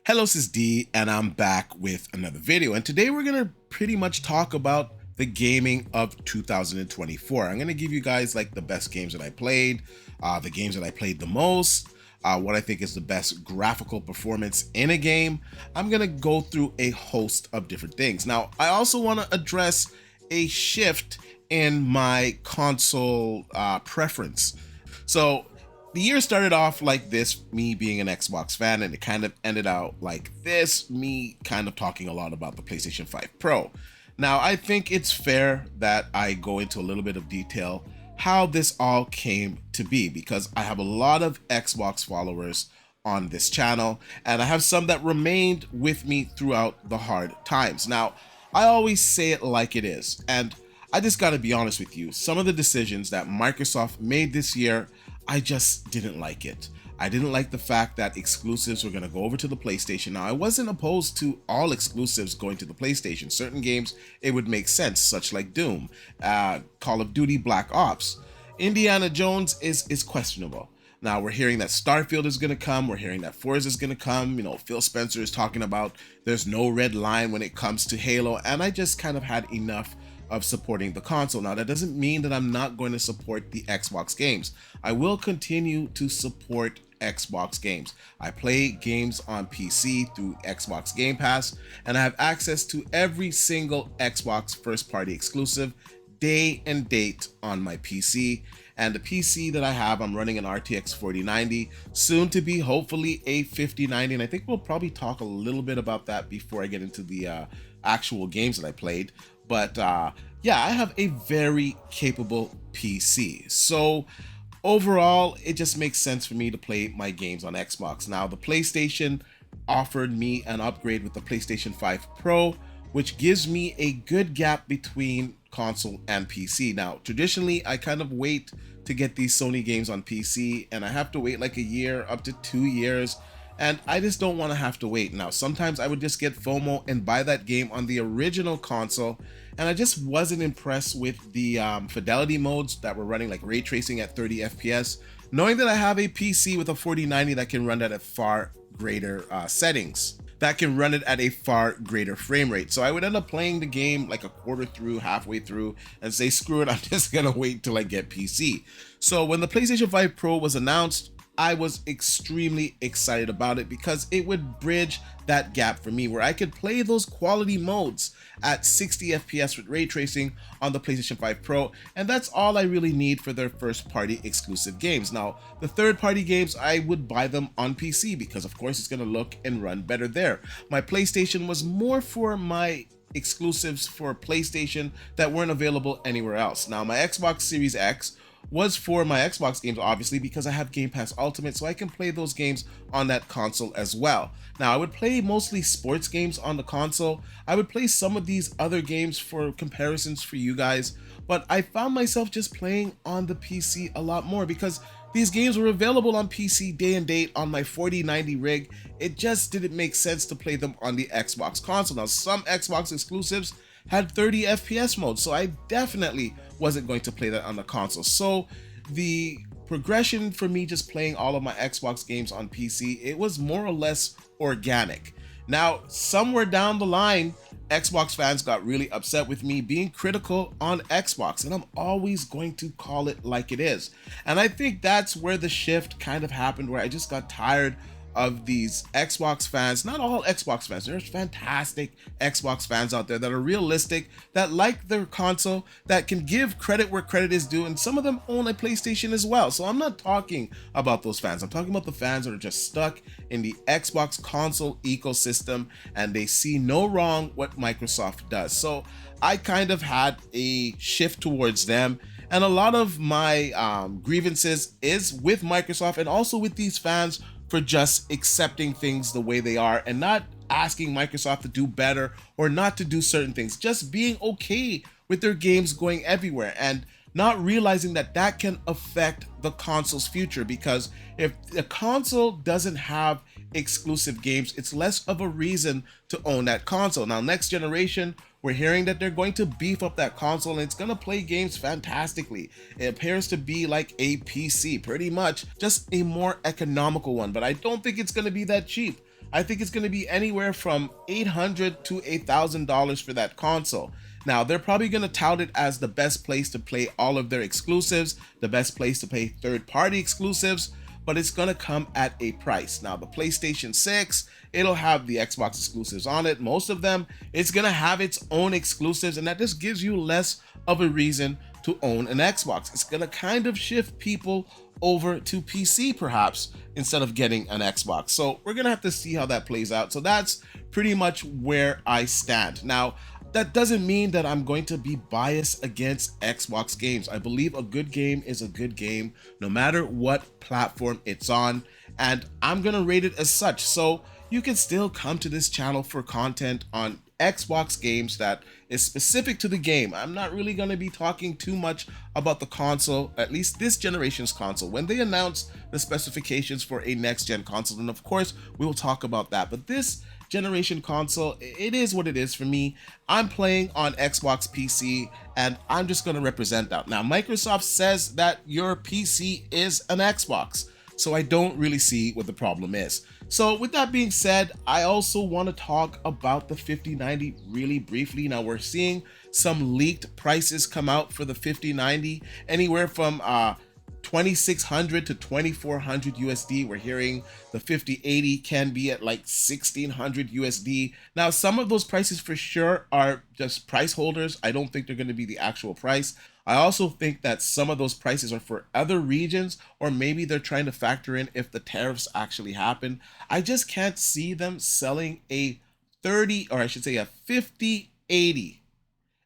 Hello, this is D, and I'm back with another video. And today we're gonna pretty much talk about the gaming of 2024. I'm gonna give you guys like the best games that I played, the games that I played the most, what I think is the best graphical performance in a game. I'm gonna go through a host of different things. Now, I also want to address a shift in my console preference. So the year started off like this, me being an Xbox fan, and it kind of ended out like this, me kind of talking a lot about the PlayStation 5 Pro. Now, I think it's fair that I go into a little bit of detail how this all came to be, because I have a lot of Xbox followers on this channel, and I have some that remained with me throughout the hard times. Now, I always say it like it is, and I just gotta be honest with you, some of the decisions that Microsoft made this year, I just didn't like it. I didn't like the fact that exclusives were going to go over to the PlayStation. Now, I wasn't opposed to all exclusives going to the PlayStation. Certain games, it would make sense, such like Doom, Call of Duty Black Ops. Indiana Jones is questionable. Now, we're hearing that Starfield is going to come. We're hearing that Forza is going to come. You know, Phil Spencer is talking about there's no red line when it comes to Halo. And I just kind of had enough of supporting the console. Now, that doesn't mean that I'm not going to support the Xbox games. I will continue to support Xbox games. I play games on PC through Xbox Game Pass, and I have access to every single Xbox first-party exclusive day and date on my PC. And the PC that I have, I'm running an RTX 4090, soon to be hopefully a 5090, and I think we'll probably talk a little bit about that before I get into the actual games that I played. But yeah, I have a very capable PC. So overall, it just makes sense for me to play my games on Xbox. Now, the PlayStation offered me an upgrade with the PlayStation 5 Pro, which gives me a good gap between console and PC. Now, traditionally, I kind of wait to get these Sony games on PC, and I have to wait like a year, up to 2 years. And I just don't want to have to wait. Now, sometimes I would just get FOMO and buy that game on the original console, and I just wasn't impressed with the fidelity modes that were running like ray tracing at 30 FPS, knowing that I have a PC with a 4090 that can run that at far greater settings, that can run it at a far greater frame rate. So I would end up playing the game like a quarter through, halfway through, and say, screw it, I'm just gonna wait till I get PC. So when the PlayStation 5 Pro was announced, I was extremely excited about it because it would bridge that gap for me where I could play those quality modes at 60 FPS with ray tracing on the PlayStation 5 Pro, and that's all I really need for their first party exclusive games. Now, the third party games, I would buy them on PC because of course it's going to look and run better there. My PlayStation was more for my exclusives for PlayStation that weren't available anywhere else. Now, my Xbox Series X was for my Xbox games, obviously, because I have Game Pass Ultimate, so I can play those games on that console as well. Now, I would play mostly sports games on the console. I would play some of these other games for comparisons for you guys, but I found myself just playing on the PC a lot more because these games were available on PC day and date on my 4090 rig. It just didn't make sense to play them on the Xbox console. Now, some Xbox exclusives had 30 FPS mode, so I definitely wasn't going to play that on the console. So the progression for me just playing all of my Xbox games on PC, it was more or less organic. Now, somewhere down the line, Xbox fans got really upset with me being critical on Xbox, and I'm always going to call it like it is. And I think that's where the shift kind of happened, where I just got tired of these Xbox fans. Not all Xbox fans, there's fantastic Xbox fans out there that are realistic, that like their console, that can give credit where credit is due, and some of them own a PlayStation as well. So I'm not talking about those fans. I'm talking about the fans that are just stuck in the Xbox console ecosystem and they see no wrong what Microsoft does. So I kind of had a shift towards them, and a lot of my grievances is with Microsoft and also with these fans for just accepting things the way they are and not asking Microsoft to do better or not to do certain things, just being okay with their games going everywhere and not realizing that that can affect the console's future. Because if the console doesn't have exclusive games, it's less of a reason to own that console. Now, next generation, we're hearing that they're going to beef up that console and it's going to play games fantastically. It appears to be like a PC, pretty much, just a more economical one, but I don't think it's going to be that cheap. I think it's going to be anywhere from $800 to $1,000 for that console. Now, they're probably going to tout it as the best place to play all of their exclusives, the best place to play third-party exclusives, but it's going to come at a price. Now, the PlayStation 6, it'll have the Xbox exclusives on it, most of them. It's going to have its own exclusives, and that just gives you less of a reason to own an Xbox. It's going to kind of shift people over to PC perhaps instead of getting an Xbox. So we're going to have to see how that plays out. So that's pretty much where I stand. Now, that doesn't mean that I'm going to be biased against Xbox games. I believe a good game is a good game no matter what platform it's on, and I'm going to rate it as such. So you can still come to this channel for content on Xbox games that is specific to the game. I'm not really going to be talking too much about the console, at least this generation's console. When they announce the specifications for a next gen console, then of course we will talk about that. But this generation console, it is what it is for me. I'm playing on Xbox PC and I'm just going to represent that. Now, Microsoft says that your PC is an Xbox, so I don't really see what the problem is. So with that being said, I also want to talk about the 5090 really briefly. Now, we're seeing some leaked prices come out for the 5090, anywhere from 2600 to 2400 USD. We're hearing the 5080 can be at like 1600 USD. Now, some of those prices for sure are just price holders. I don't think they're going to be the actual price. I also think that some of those prices are for other regions, or maybe they're trying to factor in if the tariffs actually happen. I just can't see them selling a 30, or I should say a 5080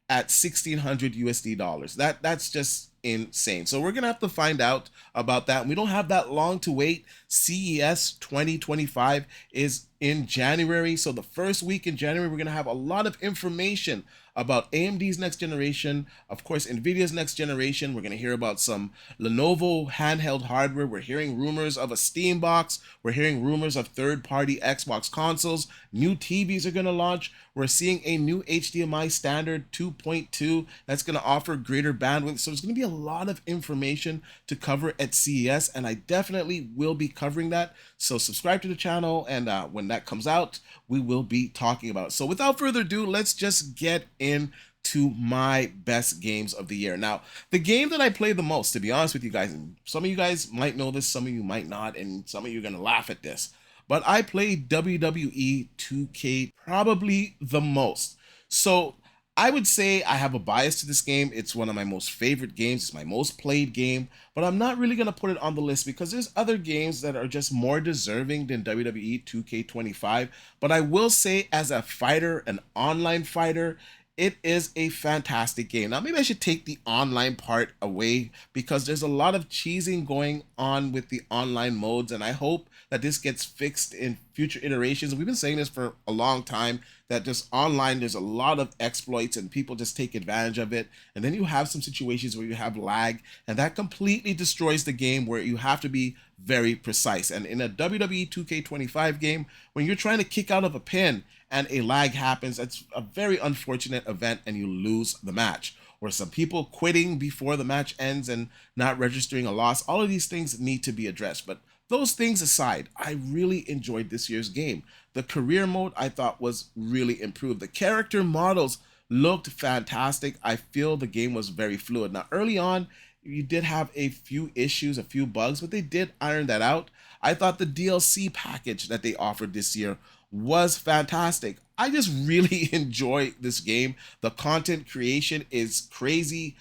at 1600 USD dollars. That's just insane. So we're gonna have to find out about that. We don't have that long to wait. CES 2025 is in January. So the first week in January, we're gonna have a lot of information about AMD's next generation, of course, NVIDIA's next generation. We're gonna hear about some Lenovo handheld hardware. We're hearing rumors of a Steam box. We're hearing rumors of third-party Xbox consoles. New TVs are gonna launch. We're seeing a new HDMI standard 2.2 that's gonna offer greater bandwidth. So there's gonna be a lot of information to cover at CES, and I definitely will be covering that. So subscribe to the channel, and when that comes out, we will be talking about it. So without further ado, let's just get into my best games of the year. Now, the game that I play the most, to be honest with you guys, and some of you guys might know this, some of you might not, and some of you are gonna laugh at this, but I play WWE 2K probably the most. So I would say I have a bias to this game. It's one of my most favorite games. It's my most played game, but I'm not really going to put it on the list because there's other games that are just more deserving than WWE 2K25. But I will say, as a fighter, an online fighter, it is a fantastic game. Now, maybe I should take the online part away because there's a lot of cheesing going on with the online modes, and I hope that this gets fixed in future iterations. We've been saying this for a long time, that just online, there's a lot of exploits and people just take advantage of it. And then you have some situations where you have lag, and that completely destroys the game, where you have to be very precise. And in a WWE 2K25 game, when you're trying to kick out of a pin and a lag happens, that's a very unfortunate event and you lose the match. Or some people quitting before the match ends and not registering a loss. All of these things need to be addressed. But those things aside, I really enjoyed this year's game. The career mode I thought was really improved. The character models looked fantastic. I feel the game was very fluid. Now, early on, you did have a few issues, a few bugs, but they did iron that out. I thought the DLC package that they offered this year was fantastic. I just really enjoy this game. The content creation is crazy.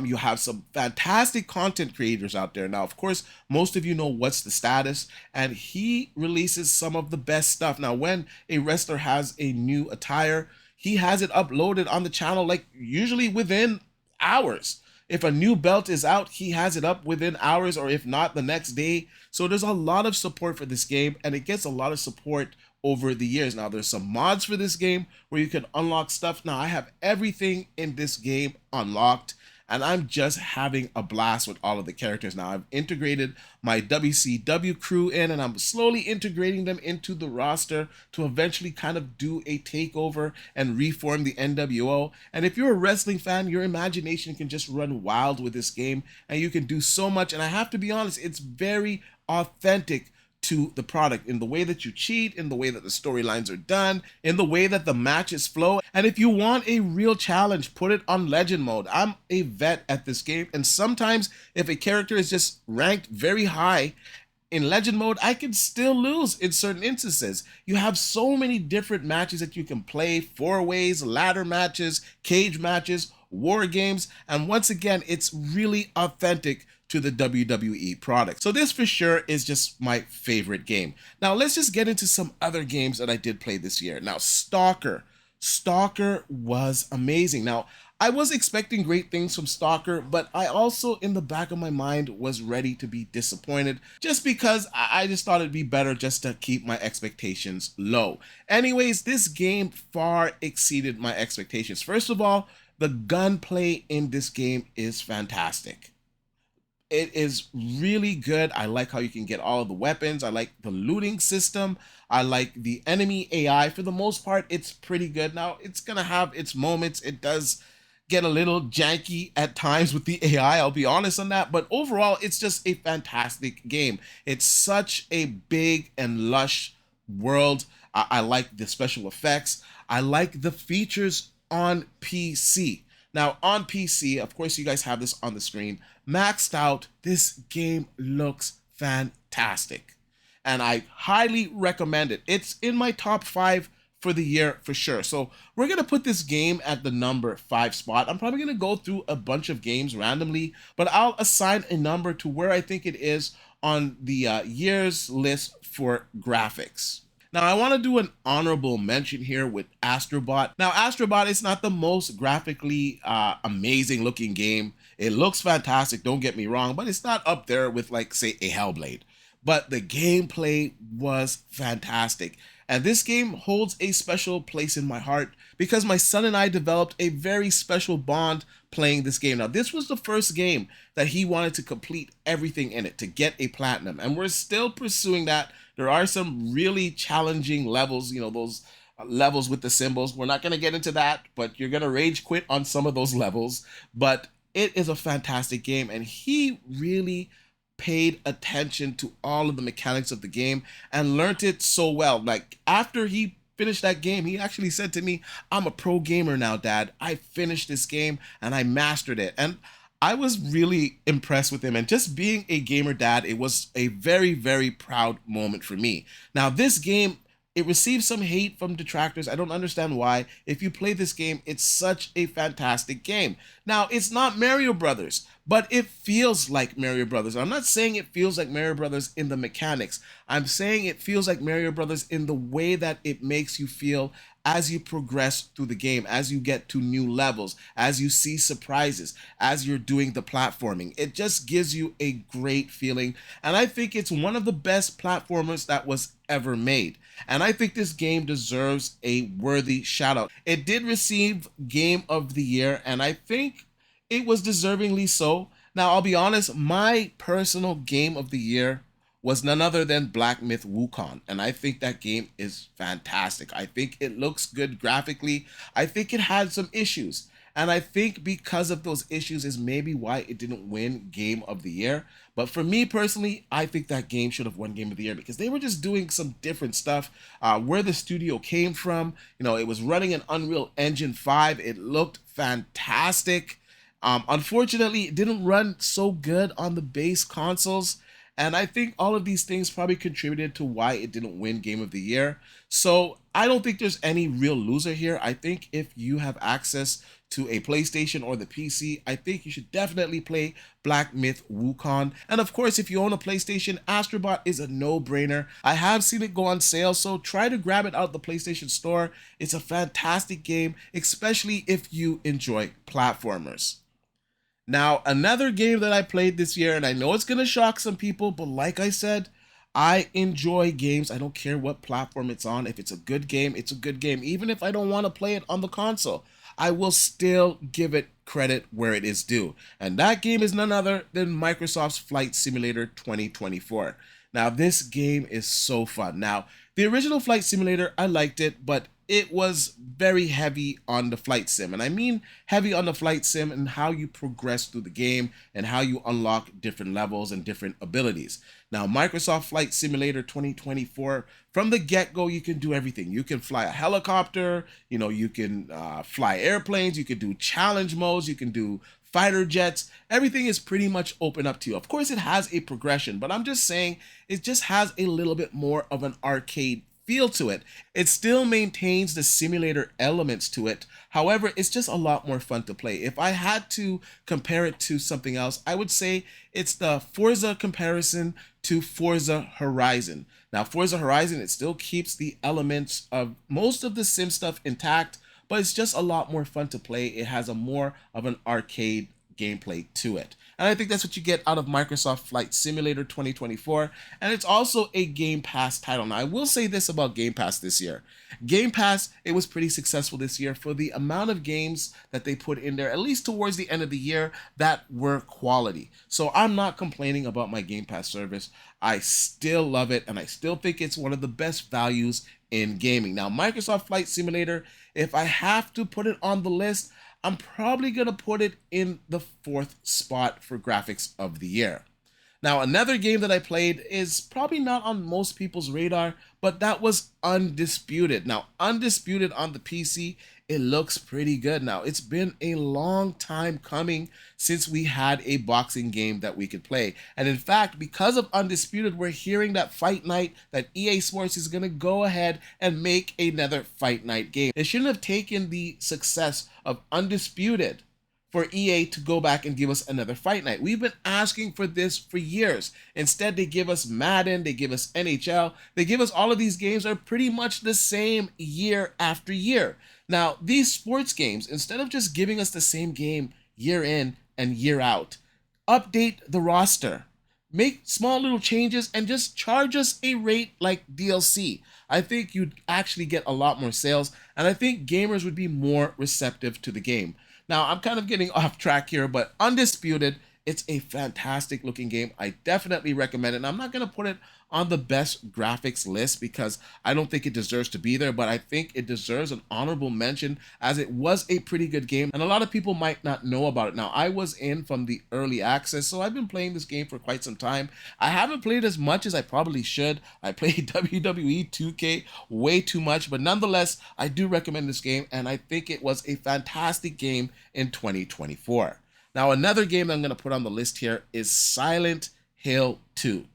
You have some fantastic content creators out there. Now, of course, most of you know What's the Status, and he releases some of the best stuff. Now, when a wrestler has a new attire, he has it uploaded on the channel, like usually within hours. If a new belt is out, he has it up within hours, or if not, the next day. So there's a lot of support for this game, and it gets a lot of support over the years. Now, there's some mods for this game where you can unlock stuff. Now, I have everything in this game unlocked, and I'm just having a blast with all of the characters. Now, I've integrated my WCW crew in, and I'm slowly integrating them into the roster to eventually kind of do a takeover and reform the NWO. And if you're a wrestling fan, your imagination can just run wild with this game, and you can do so much. And I have to be honest, it's very authentic to the product, in the way that you cheat, in the way that the storylines are done, in the way that the matches flow. And if you want a real challenge, put it on legend mode. I'm a vet at this game, and sometimes if a character is just ranked very high in legend mode, I can still lose in certain instances. You have so many different matches that you can play: four ways, ladder matches, cage matches, war games, and once again, it's really authentic to the WWE product. So this for sure is just my favorite game. Now let's just get into some other games that I did play this year. Now Stalker. Stalker was amazing. Now I was expecting great things from Stalker, but I also in the back of my mind was ready to be disappointed just because I just thought it'd be better just to keep my expectations low. Anyways, this game far exceeded my expectations. First of all, the gunplay in this game is fantastic. It is really good. I like how you can get all of the weapons. I like the looting system. I like the enemy AI. For the most part, it's pretty good. Now, it's going to have its moments. It does get a little janky at times with the AI, I'll be honest on that. But overall, it's just a fantastic game. It's such a big and lush world. I like the special effects. I like the features on PC. Now, on PC, of course, you guys have this on the screen. Maxed out, this game looks fantastic. And I highly recommend it. It's in my top 5 for the year for sure. So we're going to put this game at the number 5 spot. I'm probably going to go through a bunch of games randomly, but I'll assign a number to where I think it is on the year's list for graphics. Now, I want to do an honorable mention here with Astrobot. Now, Astrobot is not the most graphically amazing looking game. It looks fantastic, don't get me wrong, but it's not up there with, like, say, a Hellblade. But the gameplay was fantastic. And this game holds a special place in my heart because my son and I developed a very special bond playing this game. Now, this was the first game that he wanted to complete everything in it, to get a platinum. And we're still pursuing that. There are some really challenging levels, you know, those levels with the symbols. We're not going to get into that, but you're going to rage quit on some of those levels. But it is a fantastic game, and he really paid attention to all of the mechanics of the game and learned it so well. Like, after he finished that game, he actually said to me, "I'm a pro gamer now, Dad. I finished this game and I mastered it." And I was really impressed with him. And just being a gamer dad, it was a very, very proud moment for me. Now, this game, it received some hate from detractors. I don't understand why. If you play this game, it's such a fantastic game. Now, it's not Mario Brothers, but it feels like Mario Brothers. I'm not saying it feels like Mario Brothers in the mechanics. I'm saying it feels like Mario Brothers in the way that it makes you feel as you progress through the game, as you get to new levels, as you see surprises, as you're doing the platforming. It just gives you a great feeling. And I think it's one of the best platformers that was ever made. And I think this game deserves a worthy shout out. It did receive Game of the Year, and I think it was deservingly so. Now, I'll be honest, my personal Game of the Year was none other than Black Myth Wukan, and I think that game is fantastic. I think it looks good graphically. I think it had some issues, and I think because of those issues is maybe why it didn't win Game of the Year. But for me personally, I think that game should have won Game of the Year because they were just doing some different stuff. Where the studio came from, you know, it was running an Unreal Engine 5. It looked fantastic. Unfortunately, it didn't run so good on the base consoles. And I think all of these things probably contributed to why it didn't win Game of the Year. So I don't think there's any real loser here. I think if you have access to a PlayStation or the PC, I think you should definitely play Black Myth Wukan. And of course, if you own a PlayStation, Astrobot is a no-brainer. I have seen it go on sale, so try to grab it out the PlayStation Store. It's a fantastic game, especially if you enjoy platformers. Now, another game that I played this year, and I know it's going to shock some people, but like I said, I enjoy games. I don't care what platform it's on. If it's a good game, it's a good game. Even if I don't want to play it on the console, I will still give it credit where it is due. And that game is none other than Microsoft's Flight Simulator 2024. Now, this game is so fun. Now, the original Flight Simulator, I liked it, but it was very heavy on the flight sim. And I mean heavy on the flight sim and how you progress through the game and how you unlock different levels and different abilities. Now, Microsoft Flight Simulator 2024, from the get-go, you can do everything. You can fly a helicopter, you can fly airplanes, you can do challenge modes, you can do fighter jets. Everything is pretty much open up to you. Of course, it has a progression, but I'm just saying it just has a little bit more of an arcade feel to it. It still maintains the simulator elements to it. However, it's just a lot more fun to play. If I had to compare it to something else, I would say it's the Forza comparison to Forza Horizon. Now, Forza Horizon, it still keeps the elements of most of the sim stuff intact, but it's just a lot more fun to play. It has a more of an arcade gameplay to it. And I think that's what you get out of Microsoft Flight Simulator 2024. And it's also a Game Pass title. Now, I will say this about Game Pass this year. Game Pass, it was pretty successful this year for the amount of games that they put in there, at least towards the end of the year, that were quality. So I'm not complaining about my Game Pass service. I still love it, and I still think it's one of the best values in gaming. Now, Microsoft Flight Simulator, if I have to put it on the list, I'm probably going to put it in the 4th spot for graphics of the year. Now, another game that I played is probably not on most people's radar, but that was Undisputed. Now, Undisputed on the PC, it looks pretty good. Now, it's been a long time coming since we had a boxing game that we could play. And in fact, because of Undisputed, we're hearing that Fight Night, that EA Sports is going to go ahead and make another Fight Night game. They shouldn't have taken the success of Undisputed for EA to go back and give us another Fight Night. We've been asking for this for years. Instead, they give us Madden, they give us NHL, they give us all of these games that are pretty much the same year after year. Now, these sports games, instead of just giving us the same game year in and year out, update the roster. Make small little changes and just charge us a rate like DLC. I think you'd actually get a lot more sales, and I think gamers would be more receptive to the game. Now, I'm kind of getting off track here, but Undisputed, it's a fantastic looking game. I definitely recommend it. And I'm not going to put it on the best graphics list because I don't think it deserves to be there, but I think it deserves an honorable mention as it was a pretty good game and a lot of people might not know about it. Now, I was in from the early access, so I've been playing this game for quite some time. I haven't played as much as I probably should. I played WWE 2K way too much, but nonetheless, I do recommend this game and I think it was a fantastic game in 2024. Now, another game that I'm going to put on the list here is Silent Hill 2.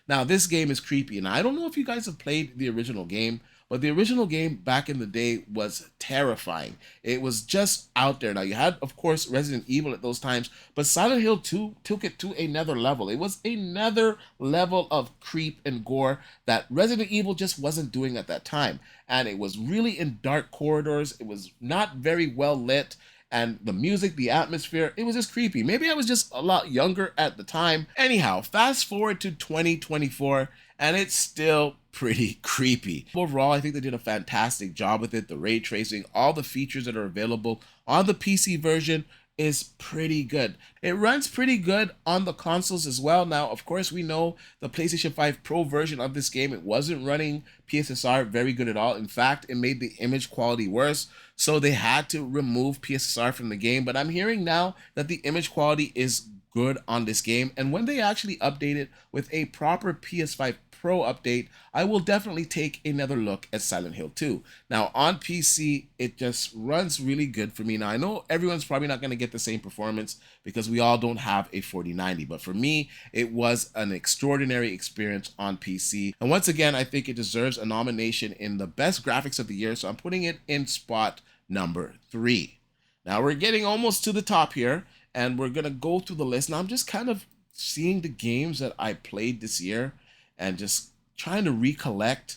Now, this game is creepy, and I don't know if you guys have played the original game, but the original game back in the day was terrifying. It was just out there. Now, you had, of course, Resident Evil at those times, but Silent Hill 2 took it to another level. It was another level of creep and gore that Resident Evil just wasn't doing at that time. And it was really in dark corridors. It was not very well lit. And the music, the atmosphere, it was just creepy. Maybe I was just a lot younger at the time. Anyhow, fast forward to 2024, and it's still pretty creepy. Overall, I think they did a fantastic job with it. The ray tracing, all the features that are available on the PC version is pretty good. It runs pretty good on the consoles as well. Now, of course, we know the PlayStation 5 Pro version of this game, it wasn't running PSSR very good at all. In fact, it made the image quality worse. So they had to remove PSSR from the game. But I'm hearing now that the image quality is good on this game. And when they actually update it with a proper PS5 Pro update, I will definitely take another look at Silent Hill 2. Now, on PC, it just runs really good for me. Now, I know everyone's probably not going to get the same performance because we all don't have a 4090, but for me, it was an extraordinary experience on PC. And once again, I think it deserves a nomination in the best graphics of the year, so I'm putting it in spot number 3. Now, we're getting almost to the top here, and we're going to go through the list. Now, I'm just kind of seeing the games that I played this year and just trying to recollect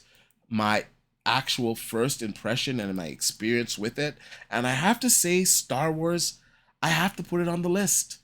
my actual first impression and my experience with it. And I have to say, Star Wars, I have to put it on the list.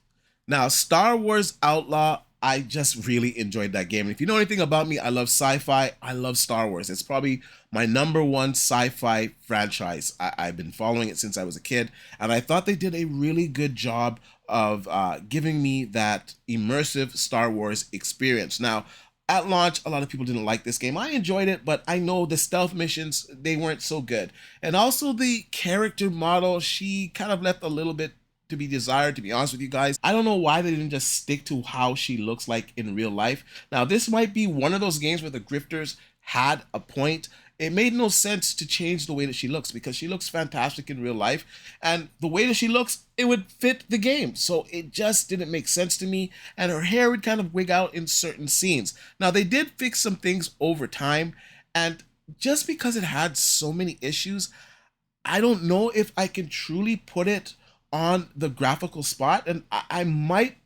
Now, Star Wars Outlaw, I just really enjoyed that game. And if you know anything about me, I love sci-fi. I love Star Wars. It's probably my #1 sci-fi franchise. I've been following it since I was a kid. And I thought they did a really good job of giving me that immersive Star Wars experience. Now, At launch, a lot of people didn't like this game. I enjoyed it, but I know the stealth missions, they weren't so good. And also the character model, she kind of left a little bit to be desired, to be honest with you guys. I don't know why they didn't just stick to how she looks like in real life. Now, this might be one of those games where the grifters had a point. It made no sense to change the way that she looks because she looks fantastic in real life. And the way that she looks, it would fit the game. So it just didn't make sense to me. And her hair would kind of wig out in certain scenes. Now, they did fix some things over time. And just because it had so many issues, I don't know if I can truly put it on the graphical spot. And I might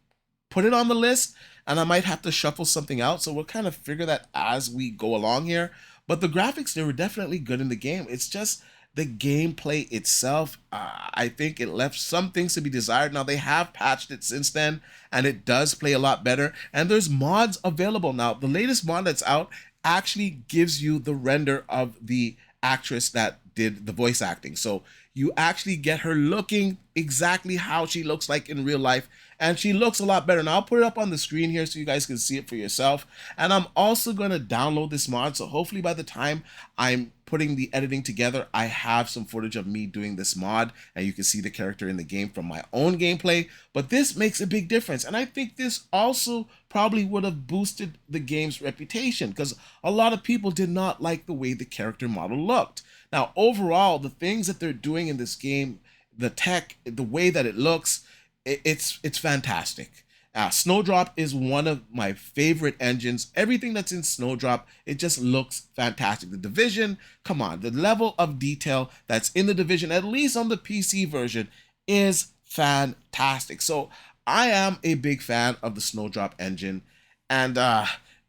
put it on the list and I might have to shuffle something out. So we'll kind of figure that as we go along here. But the graphics, they were definitely good in the game. It's just the gameplay itself. I think it left some things to be desired. Now, they have patched it since then, and it does play a lot better. And there's mods available now. The latest mod that's out actually gives you the render of the actress that did the voice acting. So you actually get her looking exactly how she looks like in real life, and she looks a lot better. Now I'll put it up on the screen here so you guys can see it for yourself. And I'm also going to download this mod, so hopefully by the time I'm putting the editing together, I have some footage of me doing this mod and you can see the character in the game from my own gameplay. But this makes a big difference, and I think this also probably would have boosted the game's reputation because a lot of people did not like the way the character model looked. Now, overall, the things that they're doing in this game, the tech, the way that it looks, it's fantastic. Snowdrop is one of my favorite engines. Everything that's in Snowdrop, it just looks fantastic. The Division, come on, the level of detail that's in the Division, at least on the PC version, is fantastic. So I am a big fan of the Snowdrop engine. And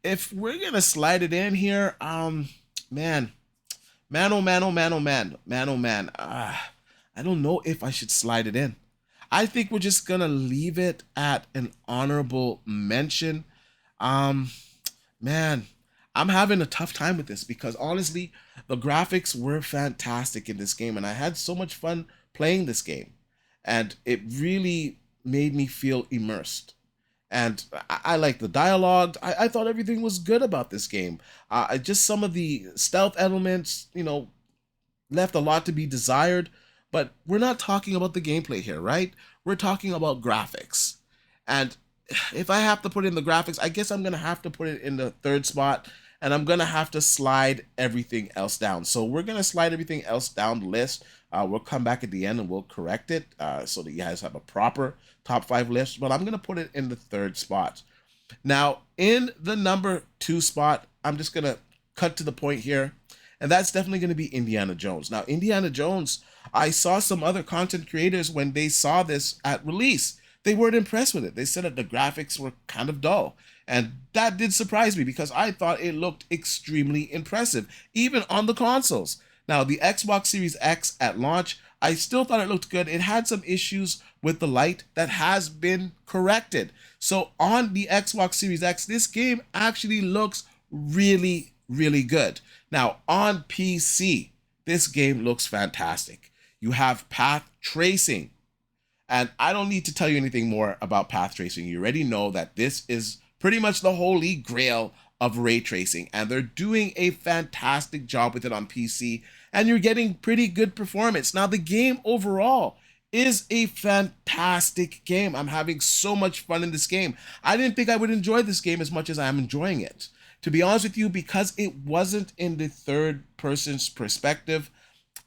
if we're going to slide it in here, man, oh man, oh man, oh man, oh man. I don't know if I should slide it in. I think we're just gonna leave it at an honorable mention. Man, I'm having a tough time with this because honestly, the graphics were fantastic in this game, and I had so much fun playing this game, and it really made me feel immersed. And I like the dialogue. I thought everything was good about this game. Just some of the stealth elements, left a lot to be desired. But we're not talking about the gameplay here, right? We're talking about graphics. And if I have to put in the graphics, I guess I'm going to have to put it in the third spot. And I'm going to have to slide everything else down. So we're going to slide everything else down the list. We'll come back at the end and we'll correct it so that you guys have a proper top 5 list. But I'm going to put it in the third spot. Now, in the number 2 spot, I'm just going to cut to the point here. And that's definitely going to be Indiana Jones. Now, Indiana Jones, I saw some other content creators when they saw this at release. They weren't impressed with it. They said that the graphics were kind of dull. And that did surprise me because I thought it looked extremely impressive, even on the consoles. Now, the Xbox Series X at launch, I still thought it looked good. It had some issues with the light that has been corrected. So on the Xbox Series X, this game actually looks really, really good. Now, on PC, this game looks fantastic. You have path tracing. And I don't need to tell you anything more about path tracing. You already know that this is pretty much the holy grail of ray tracing. And they're doing a fantastic job with it on PC. And you're getting pretty good performance. Now, the game overall is a fantastic game. I'm having so much fun in this game. I didn't think I would enjoy this game as much as I am enjoying it. To be honest with you, because it wasn't in the third person's perspective,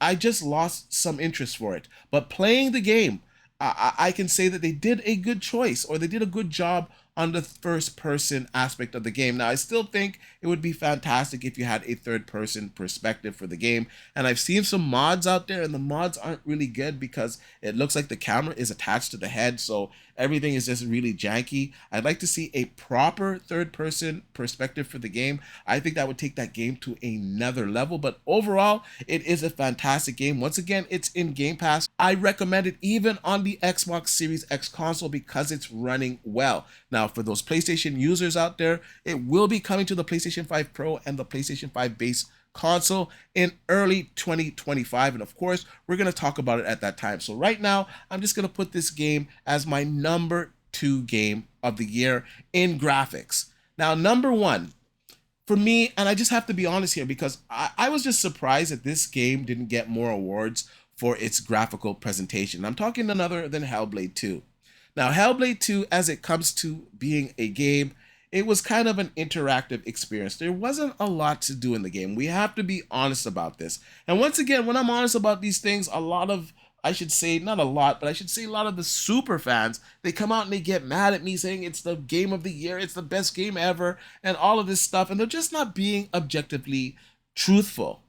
I just lost some interest for it. But playing the game, I can say that they did a good choice, or they did a good job on the first person aspect of the game. Now, I still think it would be fantastic if you had a third person perspective for the game. And I've seen some mods out there, and the mods aren't really good because it looks like the camera is attached to the head. So everything is just really janky. I'd like to see a proper third person perspective for the game. I think that would take that game to another level. But overall, it is a fantastic game. Once again, it's in Game Pass. I recommend it even on the Xbox Series X console because it's running well. Now, for those PlayStation users out there, it will be coming to the PlayStation 5 Pro and the PlayStation 5 base console in early 2025. And of course, we're going to talk about it at that time. So right now, I'm just going to put this game as my number 2 game of the year in graphics. Now, number 1, for me, and I just have to be honest here because I was just surprised that this game didn't get more awards for its graphical presentation. I'm talking none other than Hellblade 2. Now, Hellblade 2, as it comes to being a game, it was kind of an interactive experience. There wasn't a lot to do in the game. We have to be honest about this. And once again, when I'm honest about these things, a lot of, I should say, not a lot, but I should say a lot of the super fans, they come out and they get mad at me saying it's the game of the year, it's the best game ever, and all of this stuff. And they're just not being objectively truthful.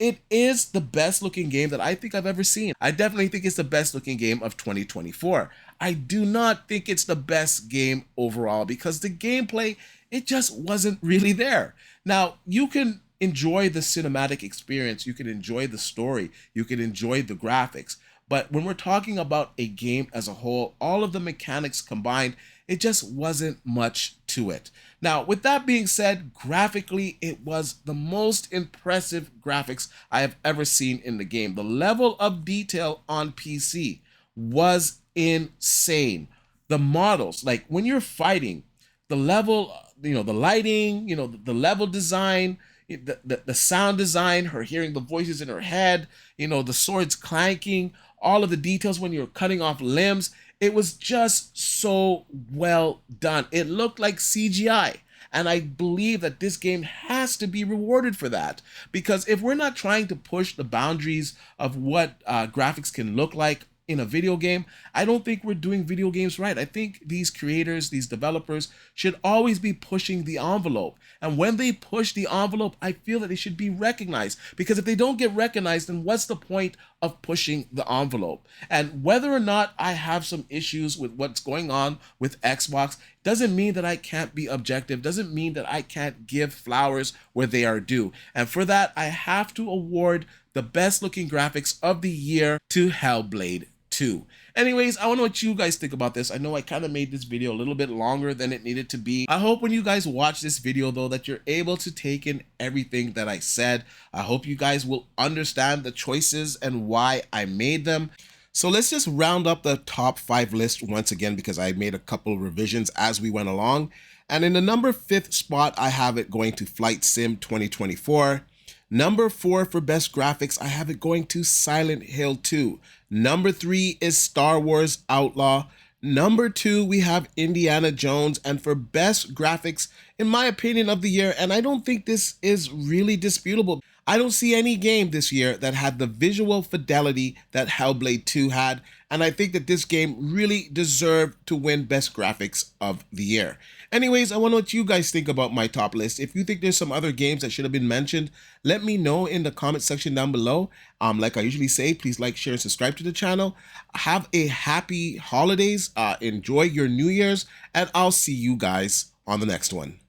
It is the best looking game that I think I've ever seen. I definitely think it's the best looking game of 2024. I do not think it's the best game overall because the gameplay, it just wasn't really there. Now, you can enjoy the cinematic experience, you can enjoy the story, you can enjoy the graphics, but when we're talking about a game as a whole, all of the mechanics combined, it just wasn't much to it. Now, with that being said, graphically, it was the most impressive graphics I have ever seen in the game. The level of detail on PC was insane. The models, like when you're fighting, the level, the lighting, the level design, the sound design, her hearing the voices in her head, the swords clanking, all of the details when you're cutting off limbs. It was just so well done. It looked like CGI. And I believe that this game has to be rewarded for that. Because if we're not trying to push the boundaries of what graphics can look like in a video game, I don't think we're doing video games right. I think these creators, these developers should always be pushing the envelope. And when they push the envelope, I feel that they should be recognized. Because if they don't get recognized, then what's the point of pushing the envelope? And whether or not I have some issues with what's going on with Xbox doesn't mean that I can't be objective, doesn't mean that I can't give flowers where they are due. And for that, I have to award the best looking graphics of the year to Hellblade 2. Anyways, I want to know what you guys think about this. I know I kind of made this video a little bit longer than it needed to be. I hope when you guys watch this video though that you're able to take in everything that I said. I hope you guys will understand the choices and why I made them. So let's just round up the top 5 list once again because I made a couple revisions as we went along. And in the number 5th spot, I have it going to Flight Sim 2024. Number 4 for best graphics, I have it going to Silent Hill 2. Number 3 is Star Wars Outlaw. Number 2, we have Indiana Jones. And for best graphics, in my opinion, of the year, and I don't think this is really disputable, I don't see any game this year that had the visual fidelity that Hellblade 2 had, and I think that this game really deserved to win Best Graphics of the Year. Anyways, I want to know what you guys think about my top list. If you think there's some other games that should have been mentioned, let me know in the comment section down below. Like I usually say, please like, share, and subscribe to the channel. Have a happy holidays, enjoy your New Year's, and I'll see you guys on the next one.